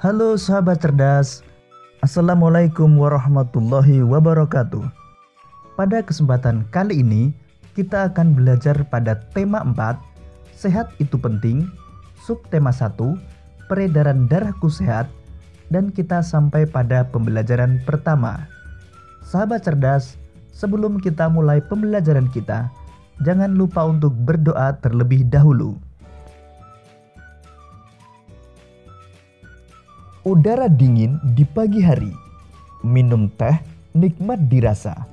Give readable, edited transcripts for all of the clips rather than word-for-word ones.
Halo sahabat cerdas, Assalamualaikum warahmatullahi wabarakatuh. Pada kesempatan kali ini, kita akan belajar pada tema 4, sehat itu penting, subtema 1, peredaran darahku sehat, dan kita sampai pada pembelajaran pertama. Sahabat cerdas, sebelum kita mulai pembelajaran kita, jangan lupa untuk berdoa terlebih dahulu. Udara dingin di pagi hari, minum teh nikmat dirasa.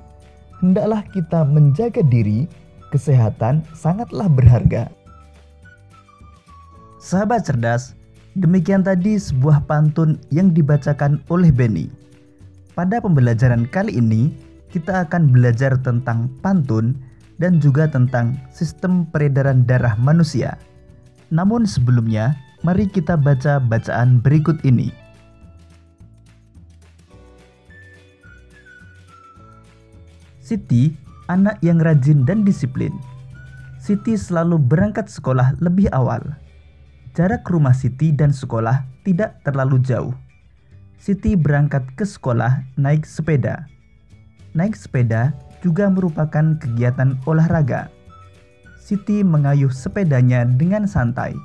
Hendaklah kita menjaga diri, kesehatan sangatlah berharga. Sahabat cerdas, demikian tadi sebuah pantun yang dibacakan oleh Benny. Pada pembelajaran kali ini, kita akan belajar tentang pantun dan juga tentang sistem peredaran darah manusia. Namun sebelumnya, mari kita baca bacaan berikut ini. Siti, anak yang rajin dan disiplin. Siti selalu berangkat sekolah lebih awal. Jarak rumah Siti dan sekolah tidak terlalu jauh. Siti berangkat ke sekolah naik sepeda. Naik sepeda juga merupakan kegiatan olahraga. Siti mengayuh sepedanya dengan santai.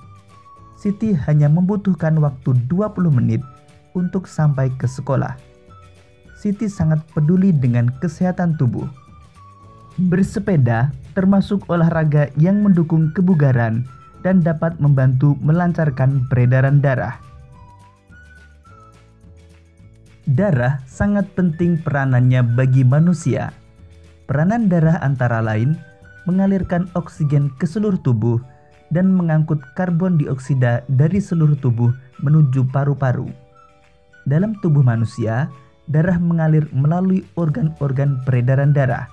Siti hanya membutuhkan waktu 20 menit untuk sampai ke sekolah. Siti sangat peduli dengan kesehatan tubuh. Bersepeda termasuk olahraga yang mendukung kebugaran dan dapat membantu melancarkan peredaran darah. Darah sangat penting peranannya bagi manusia. Peranan darah antara lain mengalirkan oksigen ke seluruh tubuh dan mengangkut karbon dioksida dari seluruh tubuh menuju paru-paru. Dalam tubuh manusia, darah mengalir melalui organ-organ peredaran darah.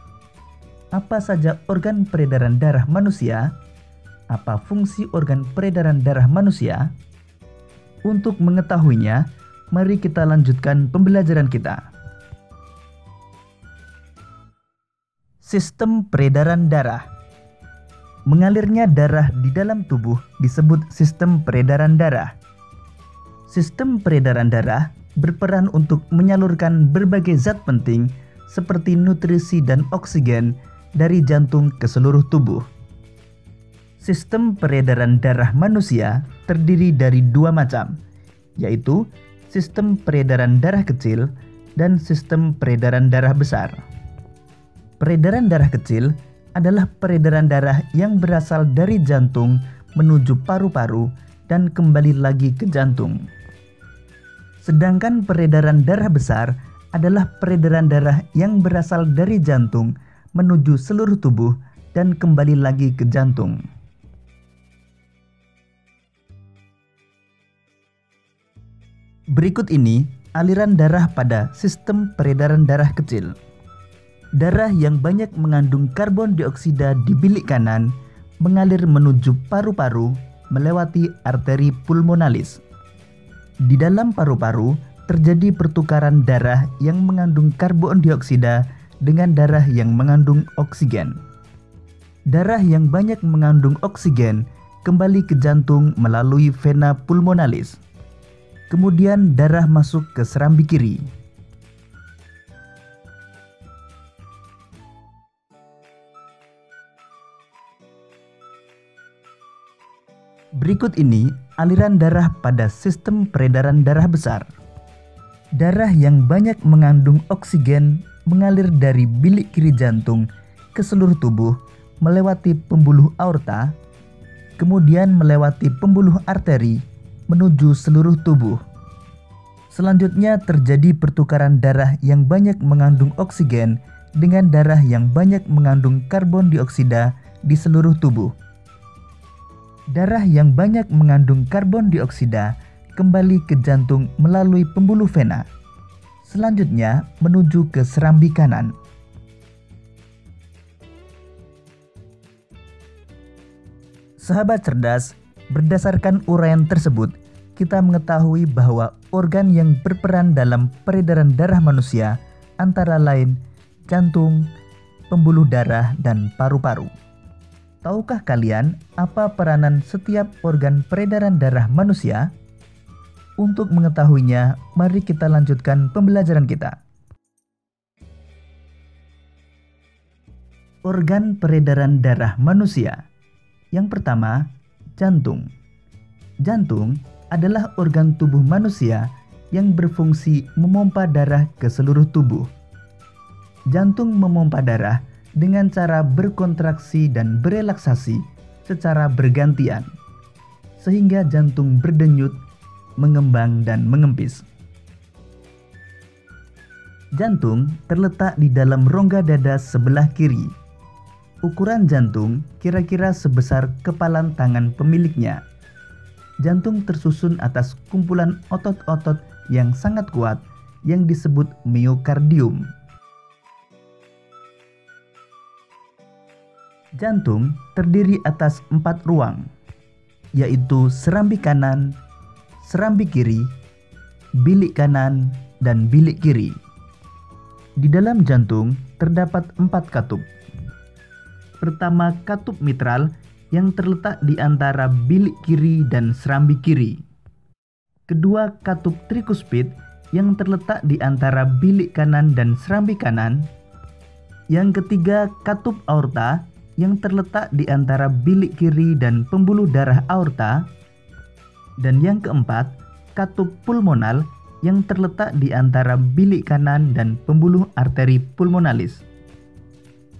Apa saja organ peredaran darah manusia? Apa fungsi organ peredaran darah manusia? Untuk mengetahuinya, mari kita lanjutkan pembelajaran kita. Sistem peredaran darah. Mengalirnya darah di dalam tubuh disebut sistem peredaran darah. Sistem peredaran darah berperan untuk menyalurkan berbagai zat penting seperti nutrisi dan oksigen dari jantung ke seluruh tubuh. Sistem peredaran darah manusia terdiri dari dua macam, yaitu sistem peredaran darah kecil dan sistem peredaran darah besar. Peredaran darah kecil adalah peredaran darah yang berasal dari jantung menuju paru-paru dan kembali lagi ke jantung. Sedangkan peredaran darah besar adalah peredaran darah yang berasal dari jantung menuju seluruh tubuh dan kembali lagi ke jantung. Berikut ini aliran darah pada sistem peredaran darah kecil. Darah yang banyak mengandung karbon dioksida di bilik kanan mengalir menuju paru-paru melewati arteri pulmonalis. Di dalam paru-paru terjadi pertukaran darah yang mengandung karbon dioksida dengan darah yang mengandung oksigen. Darah yang banyak mengandung oksigen kembali ke jantung melalui vena pulmonalis. Kemudian darah masuk ke serambi kiri. Berikut ini aliran darah pada sistem peredaran darah besar. Darah yang banyak mengandung oksigen mengalir dari bilik kiri jantung ke seluruh tubuh melewati pembuluh aorta, kemudian melewati pembuluh arteri menuju seluruh tubuh. Selanjutnya terjadi pertukaran darah yang banyak mengandung oksigen dengan darah yang banyak mengandung karbon dioksida di seluruh tubuh. Darah yang banyak mengandung karbon dioksida kembali ke jantung melalui pembuluh vena. Selanjutnya menuju ke serambi kanan. Sahabat cerdas, berdasarkan uraian tersebut, kita mengetahui bahwa organ yang berperan dalam peredaran darah manusia antara lain jantung, pembuluh darah, dan paru-paru. Tahukah kalian apa peranan setiap organ peredaran darah manusia? Untuk mengetahuinya, mari kita lanjutkan pembelajaran kita. Organ peredaran darah manusia. Yang pertama, jantung. Jantung adalah organ tubuh manusia yang berfungsi memompa darah ke seluruh tubuh. Jantung memompa darah dengan cara berkontraksi dan berelaksasi secara bergantian, sehingga jantung berdenyut, mengembang dan mengempis. Jantung terletak di dalam rongga dada sebelah kiri. Ukuran jantung kira-kira sebesar kepalan tangan pemiliknya. Jantung tersusun atas kumpulan otot-otot yang sangat kuat yang disebut miokardium. Jantung terdiri atas 4 ruang, yaitu serambi kanan, serambi kiri, bilik kanan, dan bilik kiri. Di dalam jantung terdapat 4 katup. Pertama, katup mitral yang terletak di antara bilik kiri dan serambi kiri. Kedua, katup trikuspid yang terletak di antara bilik kanan dan serambi kanan. Yang ketiga, katup aorta yang terletak di antara bilik kiri dan pembuluh darah aorta. Dan yang keempat, katup pulmonal yang terletak di antara bilik kanan dan pembuluh arteri pulmonalis.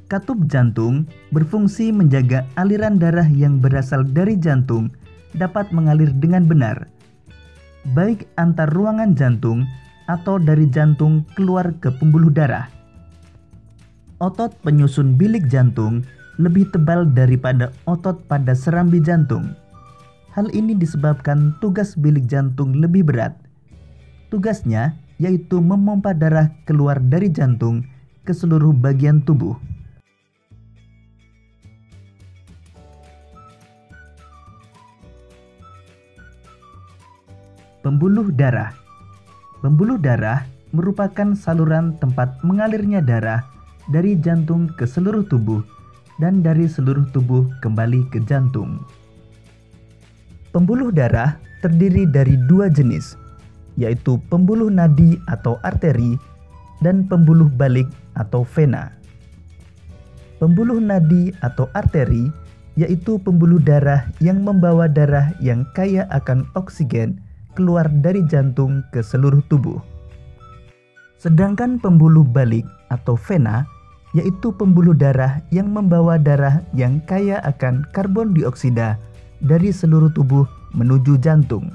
Katup jantung berfungsi menjaga aliran darah yang berasal dari jantung dapat mengalir dengan benar, baik antar ruangan jantung atau dari jantung keluar ke pembuluh darah. Otot penyusun bilik jantung lebih tebal daripada otot pada serambi jantung. Hal ini disebabkan tugas bilik jantung lebih berat. Tugasnya yaitu memompa darah keluar dari jantung ke seluruh bagian tubuh. Pembuluh darah. Pembuluh darah merupakan saluran tempat mengalirnya darah dari jantung ke seluruh tubuh dan dari seluruh tubuh kembali ke jantung. Pembuluh darah terdiri dari 2 jenis, yaitu pembuluh nadi atau arteri dan pembuluh balik atau vena. Pembuluh nadi atau arteri yaitu pembuluh darah yang membawa darah yang kaya akan oksigen keluar dari jantung ke seluruh tubuh. Sedangkan pembuluh balik atau vena yaitu pembuluh darah yang membawa darah yang kaya akan karbon dioksida dari seluruh tubuh menuju jantung.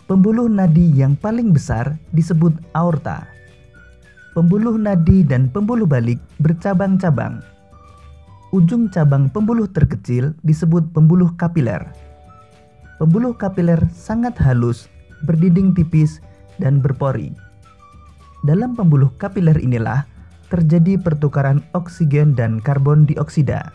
Pembuluh nadi yang paling besar disebut aorta. Pembuluh nadi dan pembuluh balik bercabang-cabang. Ujung cabang pembuluh terkecil disebut pembuluh kapiler. Pembuluh kapiler sangat halus, berdinding tipis, dan berpori. Dalam pembuluh kapiler inilah terjadi pertukaran oksigen dan karbon dioksida.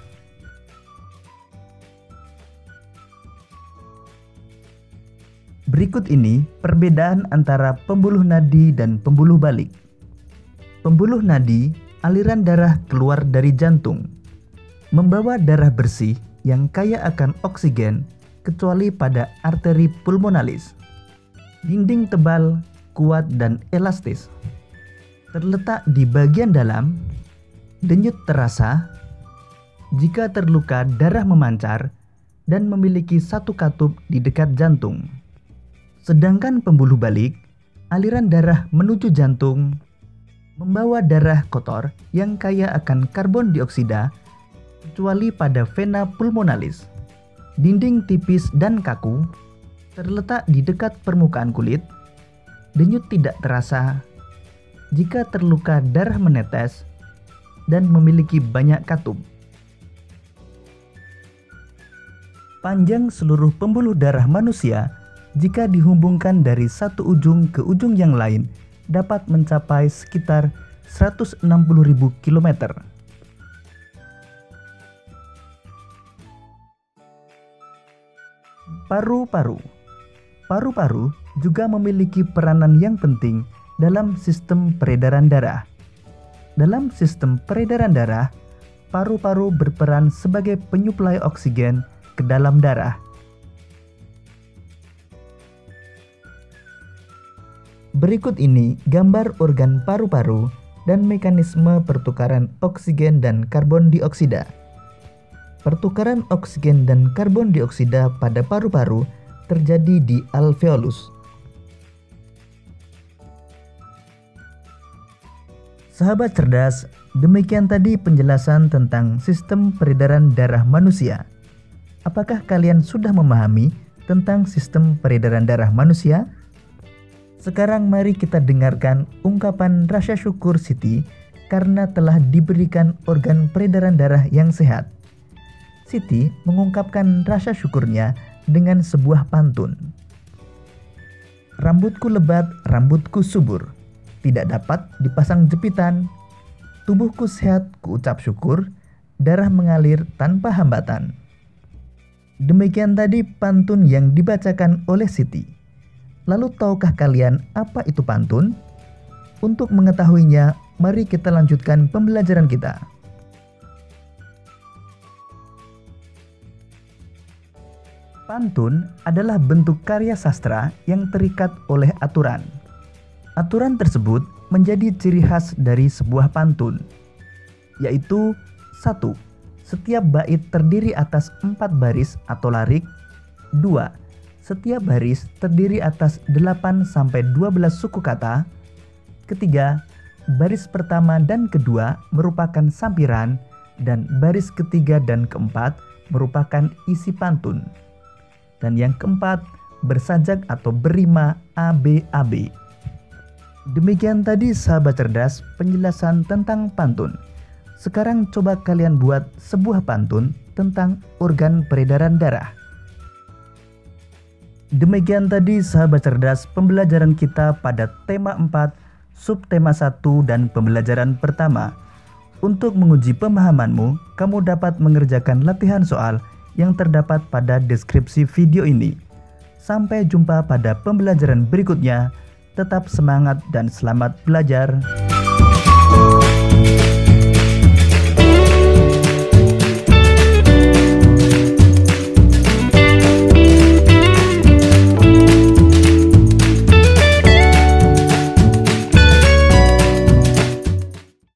Berikut ini perbedaan antara pembuluh nadi dan pembuluh balik. Pembuluh nadi, aliran darah keluar dari jantung, membawa darah bersih yang kaya akan oksigen kecuali pada arteri pulmonalis. Dinding tebal, kuat dan elastis. Terletak di bagian dalam, denyut terasa. Jika terluka, darah memancar dan memiliki 1 katup di dekat jantung. Sedangkan pembuluh balik, aliran darah menuju jantung, membawa darah kotor yang kaya akan karbon dioksida, kecuali pada vena pulmonalis. Dinding tipis dan kaku, terletak di dekat permukaan kulit, denyut tidak terasa. Jika terluka, darah menetes dan memiliki banyak katup. Panjang seluruh pembuluh darah manusia jika dihubungkan dari satu ujung ke ujung yang lain dapat mencapai sekitar 160.000 km. Paru-paru. Paru-paru juga memiliki peranan yang penting dalam sistem peredaran darah. Dalam sistem peredaran darah, paru-paru berperan sebagai penyuplai oksigen ke dalam darah. Berikut ini gambar organ paru-paru dan mekanisme pertukaran oksigen dan karbon dioksida. Pertukaran oksigen dan karbon dioksida pada paru-paru terjadi di alveolus. Sahabat cerdas, demikian tadi penjelasan tentang sistem peredaran darah manusia. Apakah kalian sudah memahami tentang sistem peredaran darah manusia? Sekarang mari kita dengarkan ungkapan rasa syukur Siti karena telah diberikan organ peredaran darah yang sehat. Siti mengungkapkan rasa syukurnya dengan sebuah pantun. Rambutku lebat, rambutku subur, tidak dapat dipasang jepitan. Tubuhku sehat, kuucap syukur, darah mengalir tanpa hambatan. Demikian tadi pantun yang dibacakan oleh Siti. Lalu tahukah kalian apa itu pantun? Untuk mengetahuinya, mari kita lanjutkan pembelajaran kita. Pantun adalah bentuk karya sastra yang terikat oleh aturan. Aturan tersebut menjadi ciri khas dari sebuah pantun, yaitu 1. Setiap bait terdiri atas 4 baris atau larik. 2. Setiap baris terdiri atas 8-12 suku kata. Ketiga, baris pertama dan kedua merupakan sampiran, dan baris ketiga dan keempat merupakan isi pantun. Dan yang keempat, bersajak atau berima ABAB. Demikian tadi sahabat cerdas penjelasan tentang pantun. Sekarang coba kalian buat sebuah pantun tentang organ peredaran darah. Demikian tadi sahabat cerdas pembelajaran kita pada tema 4, subtema 1 dan pembelajaran pertama. Untuk menguji pemahamanmu, kamu dapat mengerjakan latihan soal yang terdapat pada deskripsi video ini. Sampai jumpa pada pembelajaran berikutnya. Tetap semangat dan selamat belajar.